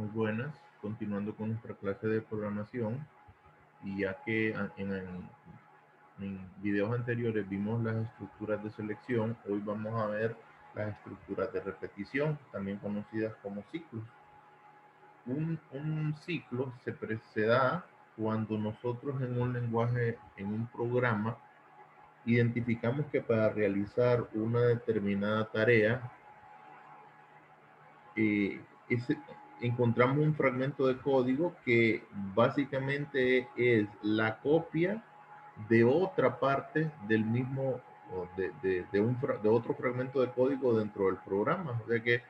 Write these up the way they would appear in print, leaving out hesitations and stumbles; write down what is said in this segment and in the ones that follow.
Muy buenas, continuando con nuestra clase de programación y ya que en videos anteriores vimos las estructuras de selección, hoy vamos a ver las estructuras de repetición, también conocidas como ciclos. Un ciclo se da cuando nosotros en un lenguaje, en un programa, identificamos que para realizar una determinada tarea, eh, ese- encontramos un fragmento de código que básicamente es la copia de otra parte del mismo, o de otro fragmento de código dentro del programa. O sea que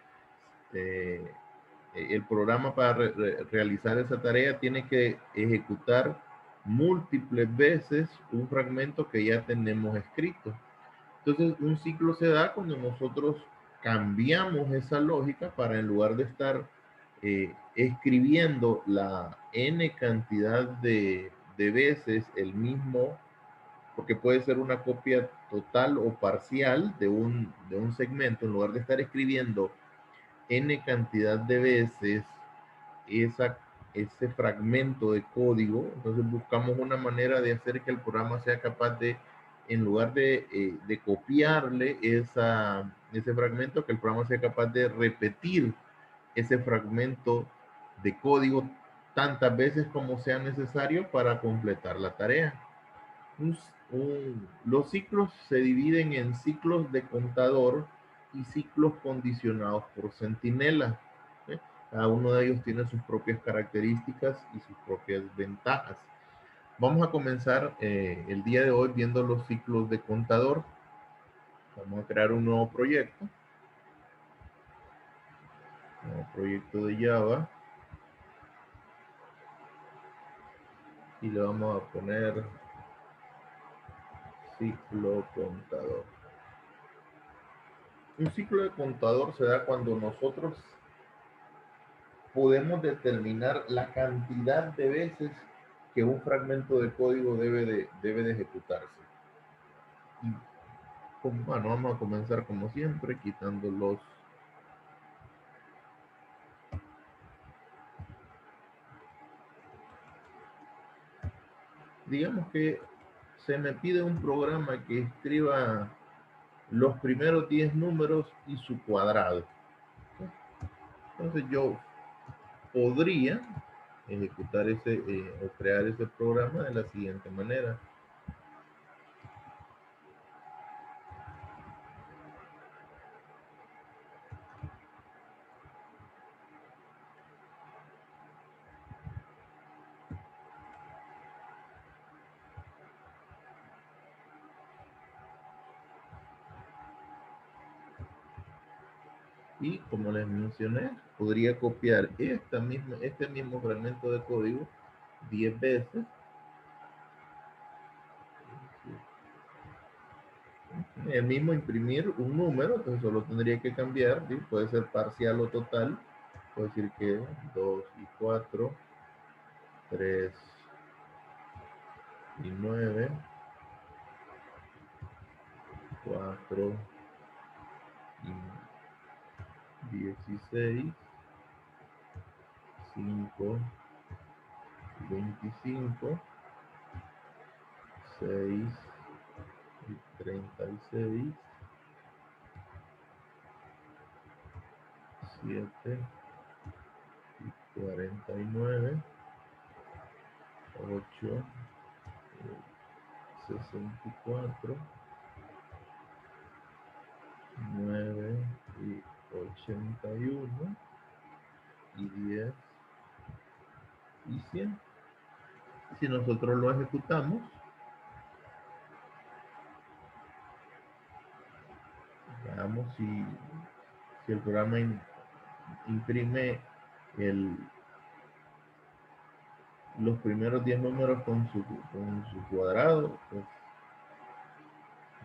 eh, el programa para realizar esa tarea tiene que ejecutar múltiples veces un fragmento que ya tenemos escrito. Entonces, un ciclo se da cuando nosotros cambiamos esa lógica para, en lugar de estar escribiendo la n cantidad de veces el mismo, porque puede ser una copia total o parcial de un segmento, en lugar de estar escribiendo n cantidad de veces esa, ese fragmento de código, entonces buscamos una manera de hacer que el programa sea capaz de, en lugar de copiarle ese fragmento, que el programa sea capaz de repetir ese fragmento de código tantas veces como sea necesario para completar la tarea. Los ciclos se dividen en ciclos de contador y ciclos condicionados por centinela. ¿Eh? Cada uno de ellos tiene sus propias características y sus propias ventajas. Vamos a comenzar el día de hoy viendo los ciclos de contador. Vamos a crear un nuevo proyecto de Java, y le vamos a poner ciclo contador. Un ciclo de contador se da cuando nosotros podemos determinar la cantidad de veces que un fragmento de código debe de ejecutarse. Y bueno, vamos a comenzar como siempre quitando digamos que se me pide un programa que escriba los primeros 10 números y su cuadrado. Entonces yo podría ejecutar o crear ese programa de la siguiente manera. Y como les mencioné, podría copiar este mismo fragmento de código 10 veces. El mismo imprimir un número, entonces solo tendría que cambiar, ¿sí? Puede ser parcial o total. Puedo decir que 2 y 4, 3 y 9, 4 y 16, 5 y 25, 6 y 36, 7 y 49, 8, 64, 9 y 81, y 10 y 100. Si nosotros lo ejecutamos, veamos si el programa imprime los primeros 10 números con su cuadrado, pues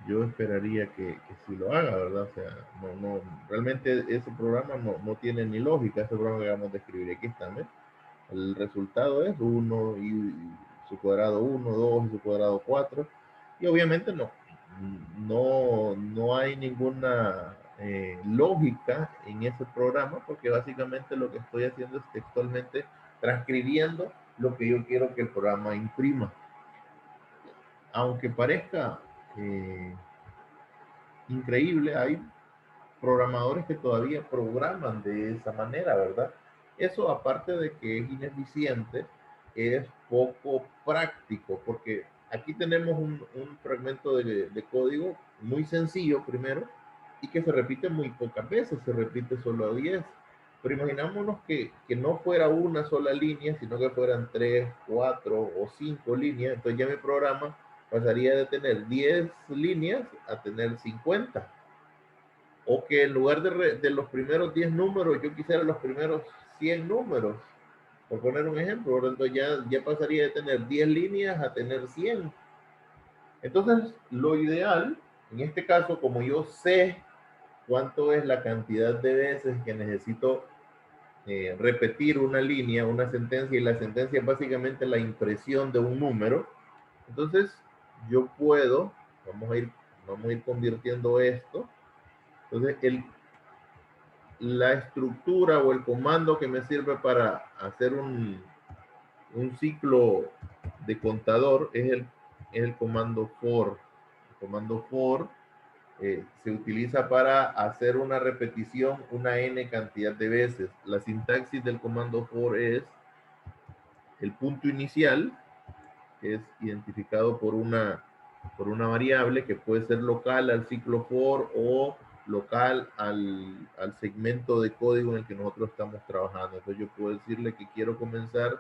yo esperaría que sí lo haga, ¿verdad? O sea, realmente ese programa no tiene ni lógica, ese programa que vamos a describir aquí está, ¿ves? El resultado es 1 y su cuadrado 1, 2 y su cuadrado 4, y obviamente no hay ninguna lógica en ese programa, porque básicamente lo que estoy haciendo es textualmente transcribiendo lo que yo quiero que el programa imprima. Aunque parezca increíble, hay programadores que todavía programan de esa manera, ¿verdad? Eso, aparte de que es ineficiente, es poco práctico, porque aquí tenemos un fragmento de código muy sencillo primero y que se repite muy pocas veces, se repite solo 10. Pero imaginámonos que no fuera una sola línea, sino que fueran 3, 4 o 5 líneas, entonces ya mi programa pasaría de tener 10 líneas a tener 50, o que en lugar de los primeros 10 números, yo quisiera los primeros 100 números, por poner un ejemplo. Entonces ya pasaría de tener 10 líneas a tener 100. Entonces, lo ideal, en este caso, como yo sé cuánto es la cantidad de veces que necesito repetir una línea, una sentencia, y la sentencia es básicamente la impresión de un número, entonces yo puedo, vamos a ir convirtiendo esto. Entonces, la estructura o el comando que me sirve para hacer un ciclo de contador es el comando for. El comando for se utiliza para hacer una repetición una n cantidad de veces. La sintaxis del comando for es el punto inicial, que es identificado por una variable que puede ser local al ciclo for o local al segmento de código en el que nosotros estamos trabajando. Entonces yo puedo decirle que quiero comenzar,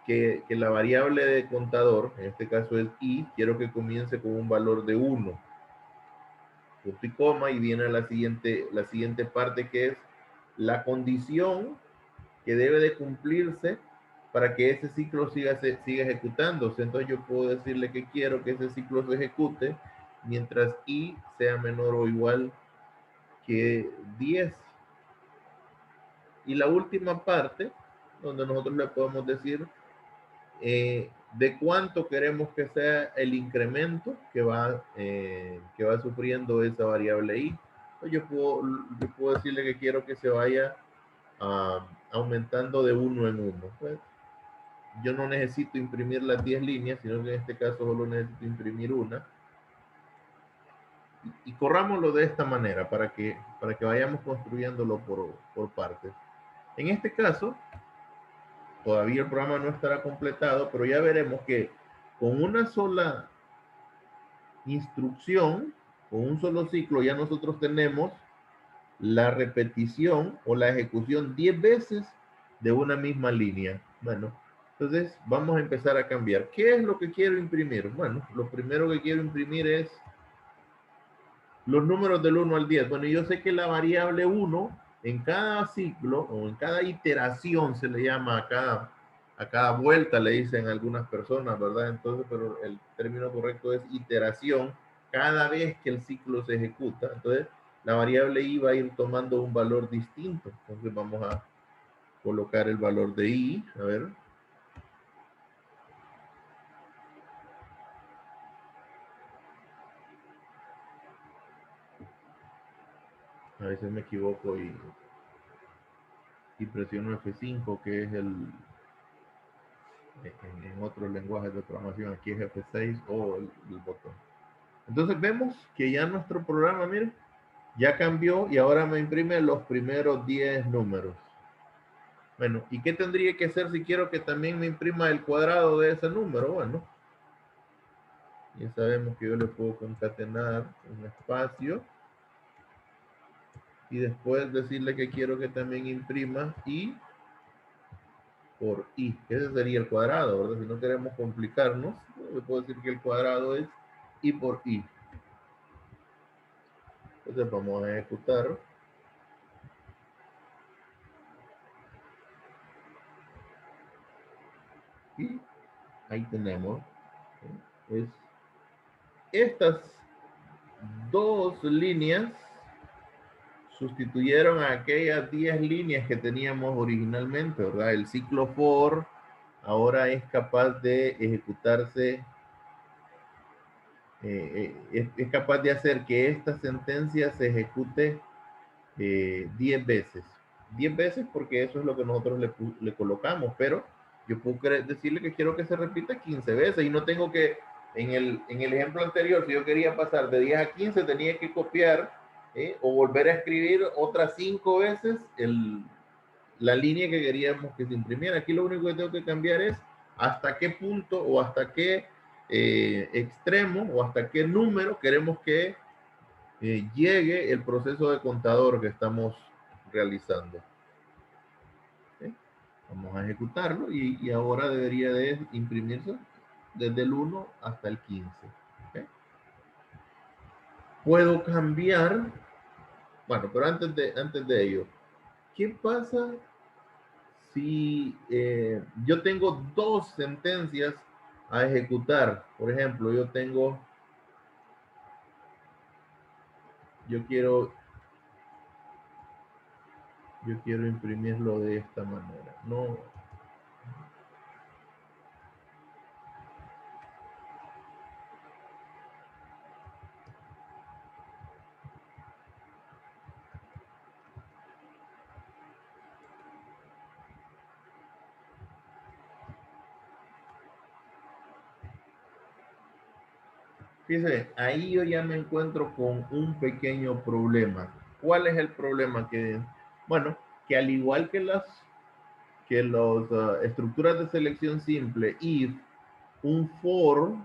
que la variable de contador, en este caso es i, quiero que comience con un valor de 1, punto y coma, y viene la siguiente parte, que es la condición que debe de cumplirse para que ese ciclo siga ejecutándose. Entonces yo puedo decirle que quiero que ese ciclo se ejecute mientras i sea menor o igual que 10. Y la última parte, donde nosotros le podemos decir de cuánto queremos que sea el incremento que va sufriendo esa variable i. Entonces yo puedo decirle que quiero que se vaya aumentando de uno en uno. Pues, yo no necesito imprimir las 10 líneas, sino que en este caso solo necesito imprimir una. Y corrámoslo de esta manera para que vayamos construyéndolo por partes. En este caso, todavía el programa no estará completado, pero ya veremos que con una sola instrucción, con un solo ciclo, ya nosotros tenemos la repetición o la ejecución 10 veces de una misma línea. Bueno, entonces vamos a empezar a cambiar. ¿Qué es lo que quiero imprimir? Bueno, lo primero que quiero imprimir es los números del 1 al 10. Bueno, yo sé que la variable 1 en cada ciclo o en cada iteración se le llama a cada vuelta, le dicen algunas personas, ¿verdad? Entonces, pero el término correcto es iteración, cada vez que el ciclo se ejecuta. Entonces, la variable i va a ir tomando un valor distinto. Entonces, vamos a colocar el valor de i, a ver. A veces me equivoco y presiono F5, que es en otros lenguajes de programación, aquí es F6 o el botón. Entonces vemos que ya nuestro programa, miren, ya cambió y ahora me imprime los primeros 10 números. Bueno, ¿y qué tendría que hacer si quiero que también me imprima el cuadrado de ese número? Bueno, ya sabemos que yo le puedo concatenar un espacio y después decirle que quiero que también imprima i por i. Ese sería el cuadrado, ¿verdad? Si no queremos complicarnos, le puedo decir que el cuadrado es i por i. Entonces vamos a ejecutar. Y ahí tenemos. Es estas dos líneas sustituyeron a aquellas 10 líneas que teníamos originalmente, ¿verdad? El ciclo for ahora es capaz de ejecutarse es capaz de hacer que esta sentencia se ejecute 10 veces. 10 veces porque eso es lo que nosotros le colocamos, pero yo puedo decirle que quiero que se repita 15 veces y no tengo que, en el ejemplo anterior, si yo quería pasar de 10 a 15, tenía que copiar o volver a escribir otras 5 veces la línea que queríamos que se imprimiera. Aquí lo único que tengo que cambiar es hasta qué punto o hasta qué extremo o hasta qué número queremos que llegue el proceso de contador que estamos realizando. ¿Sí? Vamos a ejecutarlo y ahora debería de imprimirse desde el 1 hasta el 15. ¿Sí? Puedo cambiar, bueno, pero antes de ello, ¿qué pasa si yo tengo dos sentencias a ejecutar? Por ejemplo, yo quiero, yo quiero imprimirlo de esta manera. No, fíjese, ahí yo ya me encuentro con un pequeño problema. ¿Cuál es el problema? Bueno, que al igual que las estructuras de selección simple, if, un for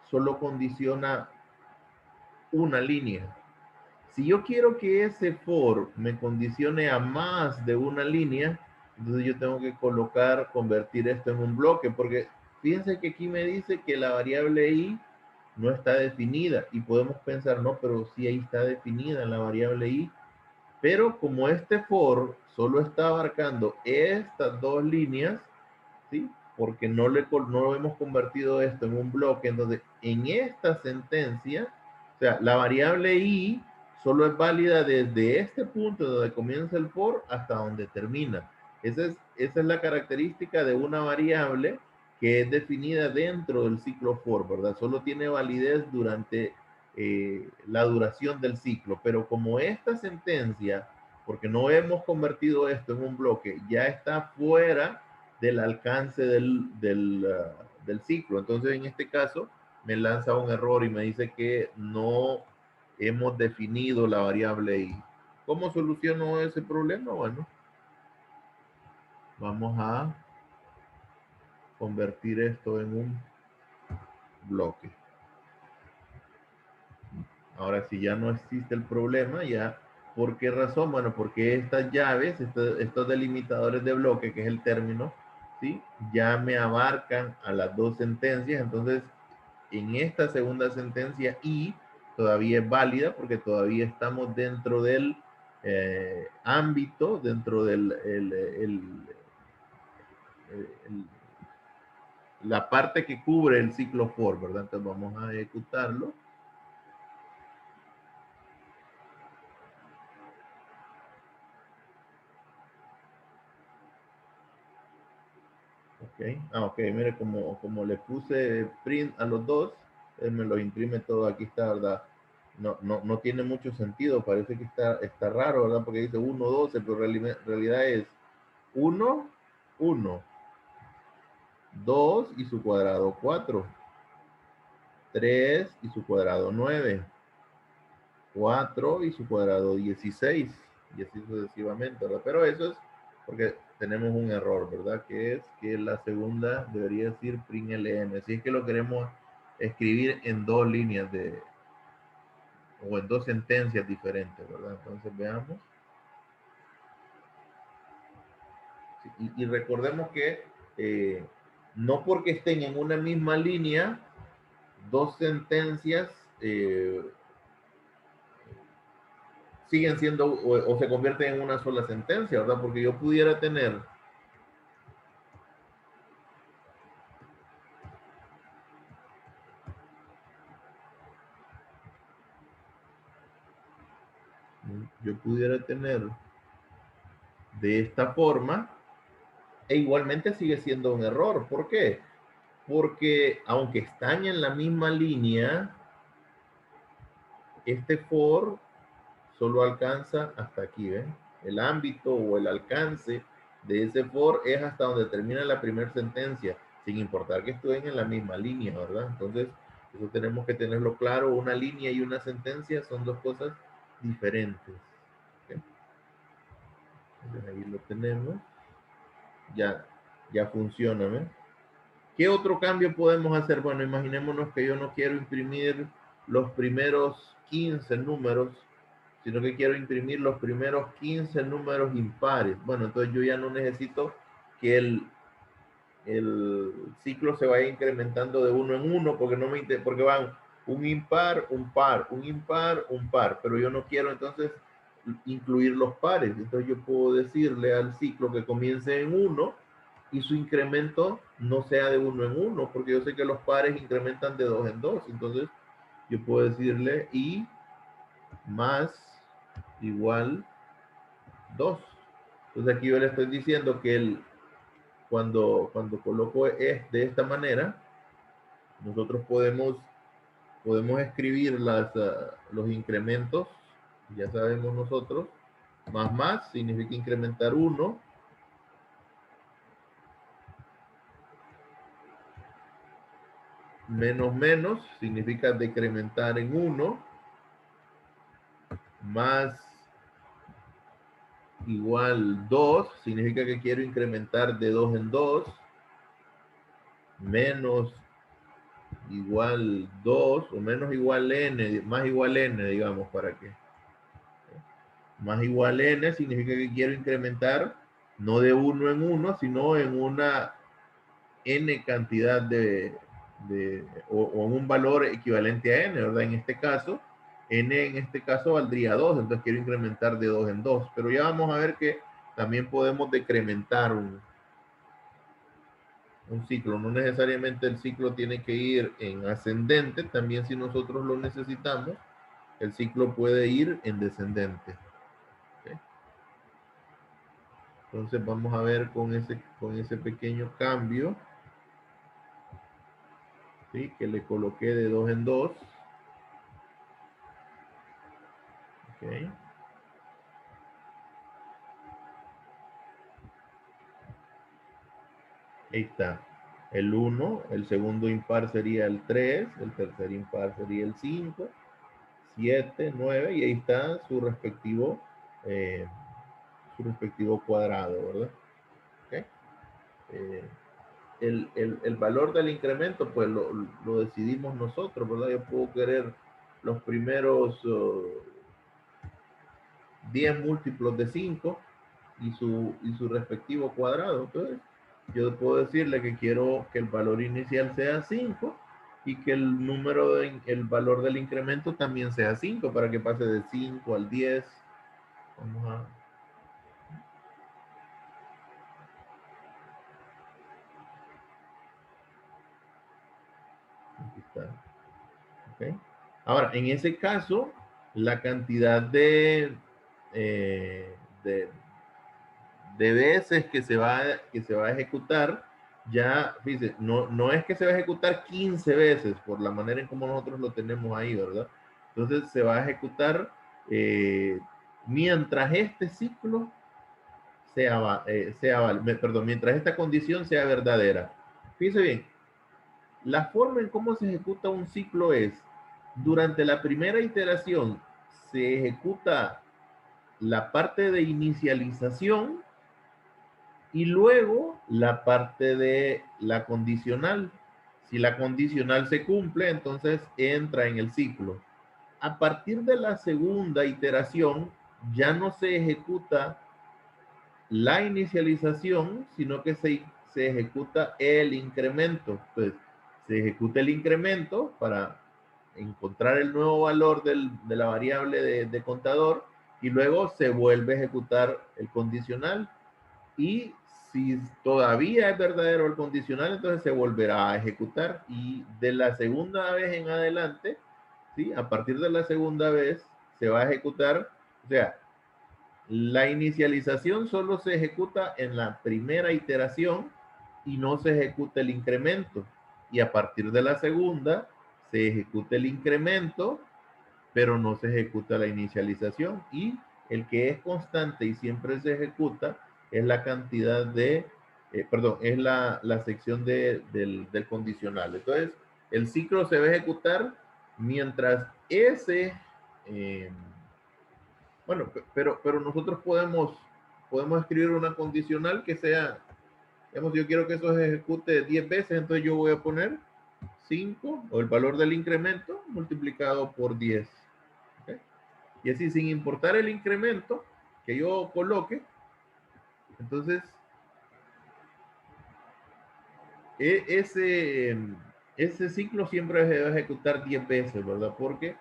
solo condiciona una línea. Si yo quiero que ese for me condicione a más de una línea, entonces yo tengo que convertir esto en un bloque, porque fíjense que aquí me dice que la variable i no está definida y podemos pensar, no, pero sí ahí está definida la variable i, pero como este for solo está abarcando estas dos líneas, ¿sí? Porque no hemos convertido esto en un bloque, entonces en esta sentencia, o sea, la variable i solo es válida desde este punto donde comienza el for hasta donde termina. Esa es la característica de una variable que es definida dentro del ciclo for, ¿verdad? Solo tiene validez durante la duración del ciclo, pero como esta sentencia, porque no hemos convertido esto en un bloque, ya está fuera del alcance del ciclo. Entonces, en este caso, me lanza un error y me dice que no hemos definido la variable i. ¿Cómo soluciono ese problema? Bueno, vamos a convertir esto en un bloque. Ahora, si ya no existe el problema, ya, ¿por qué razón? Bueno, porque estas llaves, estos delimitadores de bloque, que es el término, ¿sí? Ya me abarcan a las dos sentencias, entonces en esta segunda sentencia y todavía es válida porque todavía estamos dentro del ámbito, dentro del el, la parte que cubre el ciclo for, ¿verdad? Entonces vamos a ejecutarlo. Ok, ok, mire, como le puse print a los dos, él me lo imprime todo, aquí está, ¿verdad? No tiene mucho sentido, parece que está raro, ¿verdad? Porque dice 1, 12, pero en realidad es 1, 1, 2 y su cuadrado 4, 3 y su cuadrado 9, 4 y su cuadrado 16, y así sucesivamente, ¿verdad? Pero eso es porque tenemos un error, ¿verdad? Que es que la segunda debería decir print ln, si es que lo queremos escribir en dos líneas o en dos sentencias diferentes, ¿verdad? Entonces veamos. Y recordemos que no porque estén en una misma línea, dos sentencias siguen siendo o se convierten en una sola sentencia, ¿verdad? Porque yo pudiera tener, yo pudiera tener de esta forma e igualmente sigue siendo un error. ¿Por qué? porque aunque están en la misma línea, este for solo alcanza hasta aquí, ¿ven? El ámbito o el alcance de ese for es hasta donde termina la primera sentencia, sin importar que estén en la misma línea, ¿verdad? Entonces, eso tenemos que tenerlo claro. Una línea y una sentencia son dos cosas diferentes. ¿Okay? Entonces, ahí lo tenemos. Ya funciona, ¿ven? ¿Qué otro cambio podemos hacer? Bueno, imaginémonos que yo no quiero imprimir los primeros 15 números, sino que quiero imprimir los primeros 15 números impares. Bueno, entonces yo ya no necesito que el ciclo se vaya incrementando de uno en uno, porque no me porque van un impar, un par, un impar, un par, pero yo no quiero entonces incluir los pares. Entonces yo puedo decirle al ciclo que comience en uno y su incremento no sea de uno en uno, porque yo sé que los pares incrementan de dos en dos. Entonces yo puedo decirle y más igual 2. Entonces aquí yo le estoy diciendo que cuando coloco es de esta manera, nosotros podemos escribir los incrementos, ya sabemos nosotros, más significa incrementar 1, menos significa decrementar en 1, más igual 2 significa que quiero incrementar de 2 en 2, menos igual 2 o menos igual n, más igual n, digamos, para que más igual n significa que quiero incrementar no de uno en uno, sino en una n cantidad o en un valor equivalente a n, ¿verdad? En este caso, n en este caso valdría 2, entonces quiero incrementar de 2 en 2, pero ya vamos a ver que también podemos decrementar un ciclo, no necesariamente el ciclo tiene que ir en ascendente, también si nosotros lo necesitamos, el ciclo puede ir en descendente. ¿Okay? Entonces vamos a ver con ese pequeño cambio, ¿sí? Que le coloqué de 2 en 2. Okay. Ahí está. El 1, el segundo impar sería el 3, el tercer impar sería el 5, 7, 9, y ahí está eh, su respectivo cuadrado, ¿verdad? Okay. Eh, el valor del incremento, pues lo decidimos nosotros, ¿verdad? Yo puedo querer los primeros 10 múltiplos de 5 y su respectivo cuadrado. Entonces, yo puedo decirle que quiero que el valor inicial sea 5 y que el valor del incremento también sea 5 para que pase de 5 al 10. Vamos a... Aquí está. Okay. Ahora, en ese caso, la cantidad eh, de, de veces que se va a ejecutar, ya, fíjese, no es que se va a ejecutar 15 veces por la manera en como nosotros lo tenemos ahí, ¿verdad? Entonces se va a ejecutar mientras este ciclo mientras esta condición sea verdadera. Fíjese bien, la forma en cómo se ejecuta un ciclo es, durante la primera iteración se ejecuta la parte de inicialización y luego la parte de la condicional. Si la condicional se cumple, entonces entra en el ciclo. A partir de la segunda iteración, ya no se ejecuta la inicialización, sino que se ejecuta el incremento. Entonces, se ejecuta el incremento para encontrar el nuevo valor de la variable de contador y luego se vuelve a ejecutar el condicional. Y si todavía es verdadero el condicional, entonces se volverá a ejecutar. Y de la segunda vez en adelante, ¿sí? A partir de la segunda vez se va a ejecutar, o sea, la inicialización solo se ejecuta en la primera iteración y no se ejecuta el incremento. y a partir de la segunda se ejecuta el incremento, pero no se ejecuta la inicialización, y el que es constante y siempre se ejecuta es la cantidad de, perdón, es la sección del condicional. Entonces, el ciclo se va a ejecutar mientras ese, eh, bueno, pero nosotros podemos escribir una condicional que sea, digamos, yo quiero que eso se ejecute 10 veces, entonces yo voy a poner 5 o el valor del incremento multiplicado por 10. ¿Okay? Y así, sin importar el incremento que yo coloque, entonces ese, ese ciclo siempre se debe ejecutar 10 veces, ¿verdad? Porque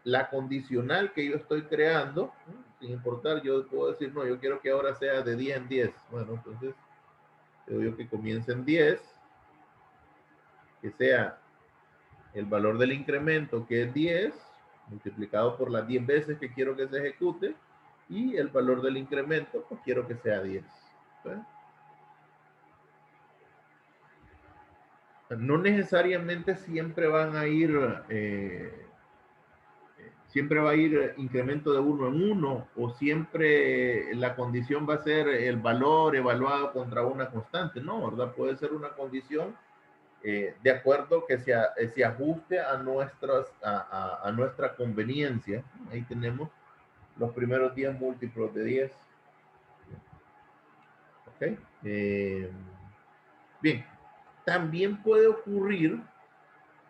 la condicional que yo estoy creando, sin importar, yo puedo decir, no, yo quiero que ahora sea de 10 en 10. Bueno, entonces, digo yo que comience en 10, que sea el valor del incremento, que es 10, multiplicado por las 10 veces que quiero que se ejecute, y el valor del incremento, pues quiero que sea 10. ¿Sí? No necesariamente siempre van a ir, siempre va a ir incremento de uno en uno, o siempre la condición va a ser el valor evaluado contra una constante, no, ¿verdad? Puede ser una condición de acuerdo que se ajuste a, a nuestra conveniencia. Ahí tenemos los primeros 10 múltiplos de 10. ¿Ok? Bien, también puede ocurrir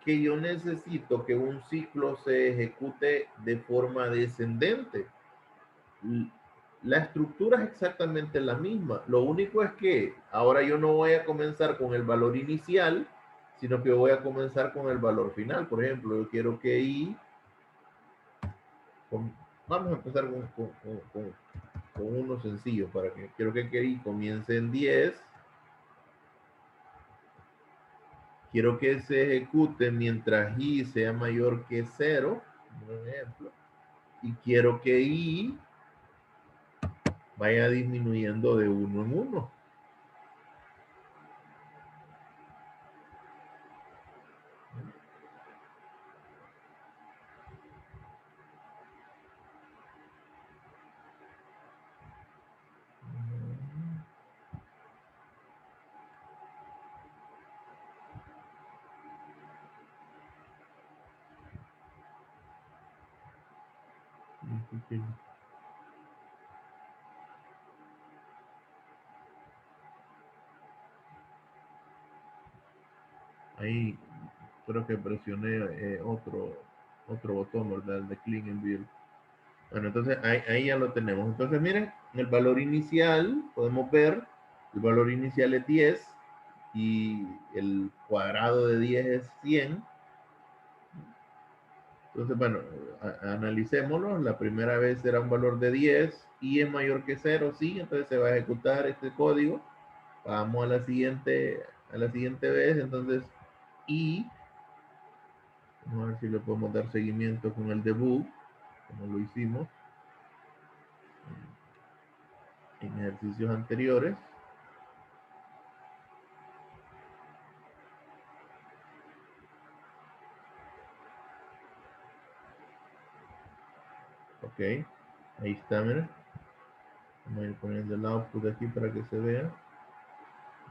que yo necesito que un ciclo se ejecute de forma descendente. La estructura es exactamente la misma. Lo único es que ahora yo no voy a comenzar con el valor inicial, sino que voy a comenzar con el valor final. Por ejemplo, yo quiero que I, vamos a empezar con uno sencillo, para que quiero que I comience en 10. Quiero que se ejecute mientras I sea mayor que 0, por ejemplo. Y quiero que I vaya disminuyendo de uno en uno. Ahí creo que presioné otro botón, ¿verdad? El de Clean and Build. Bueno, entonces ahí ya lo tenemos. Entonces, miren, el valor inicial, podemos ver, el valor inicial es 10 y el cuadrado de 10 es 100. Entonces, bueno, analicémoslo. La primera vez era un valor de 10 y es mayor que 0, sí, entonces se va a ejecutar este código. Vamos a la siguiente vez, entonces, y vamos a ver si le podemos dar seguimiento con el debug, como lo hicimos en ejercicios anteriores. Ok, ahí está, miren. Vamos a ir poniendo el output aquí para que se vea.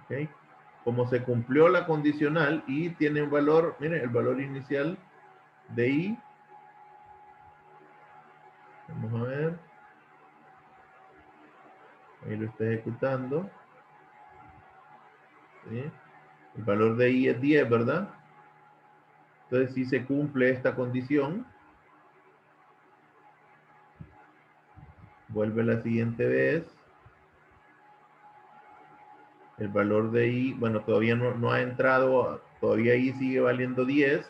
Ok, como se cumplió la condicional y tiene un valor, miren, el valor inicial de I. Vamos a ver. Ahí lo está ejecutando. ¿Sí? El valor de I es 10, ¿verdad? Entonces, si se cumple esta condición, vuelve la siguiente vez. El valor de I, bueno, todavía no ha entrado, todavía I sigue valiendo 10.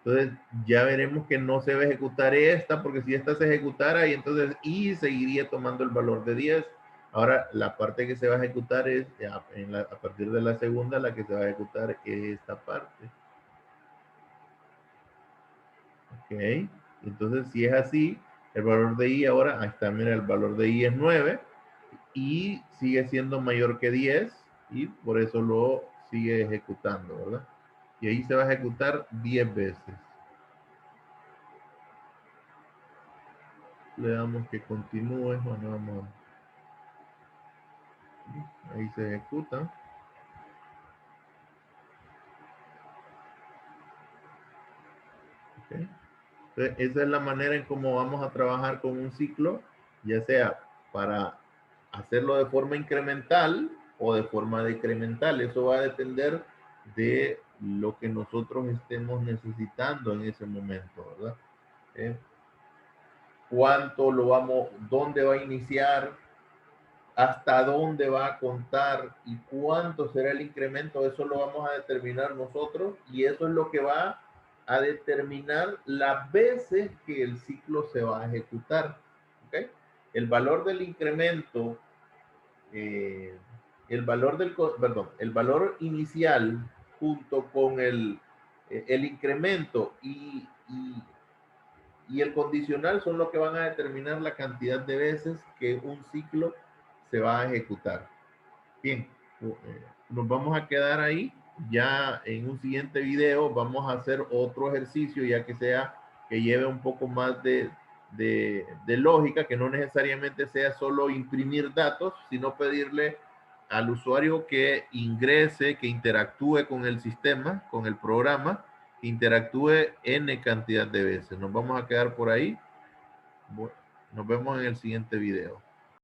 Entonces, ya veremos que no se va a ejecutar esta, porque si esta se ejecutara, y entonces I seguiría tomando el valor de 10. Ahora, la parte que se va a ejecutar es, a partir de la segunda, la que se va a ejecutar es esta parte. Ok, entonces si es así, el valor de I ahora, ahí está, mira, el valor de I es 9 y sigue siendo mayor que 10 y por eso lo sigue ejecutando, ¿verdad? y ahí se va a ejecutar 10 veces. Le damos que continúe, bueno, vamos. Ahí se ejecuta. ¿Okay? Entonces, esa es la manera en cómo vamos a trabajar con un ciclo, ya sea para hacerlo de forma incremental o de forma decremental. Eso va a depender de lo que nosotros estemos necesitando en ese momento, ¿verdad? ¿Cuánto lo vamos, dónde va a iniciar, hasta dónde va a contar y cuánto será el incremento? Eso lo vamos a determinar nosotros y eso es lo que va a determinar las veces que el ciclo se va a ejecutar. ¿Okay? El valor del incremento, eh, el valor inicial junto con el incremento y el condicional son los que van a determinar la cantidad de veces que un ciclo se va a ejecutar. Bien, nos vamos a quedar ahí. Ya en un siguiente video vamos a hacer otro ejercicio, ya que sea que lleve un poco más de lógica, que no necesariamente sea solo imprimir datos, sino pedirle al usuario que ingrese, que interactúe con el sistema, con el programa, que interactúe n cantidad de veces. Nos vamos a quedar por ahí. Nos vemos en el siguiente video.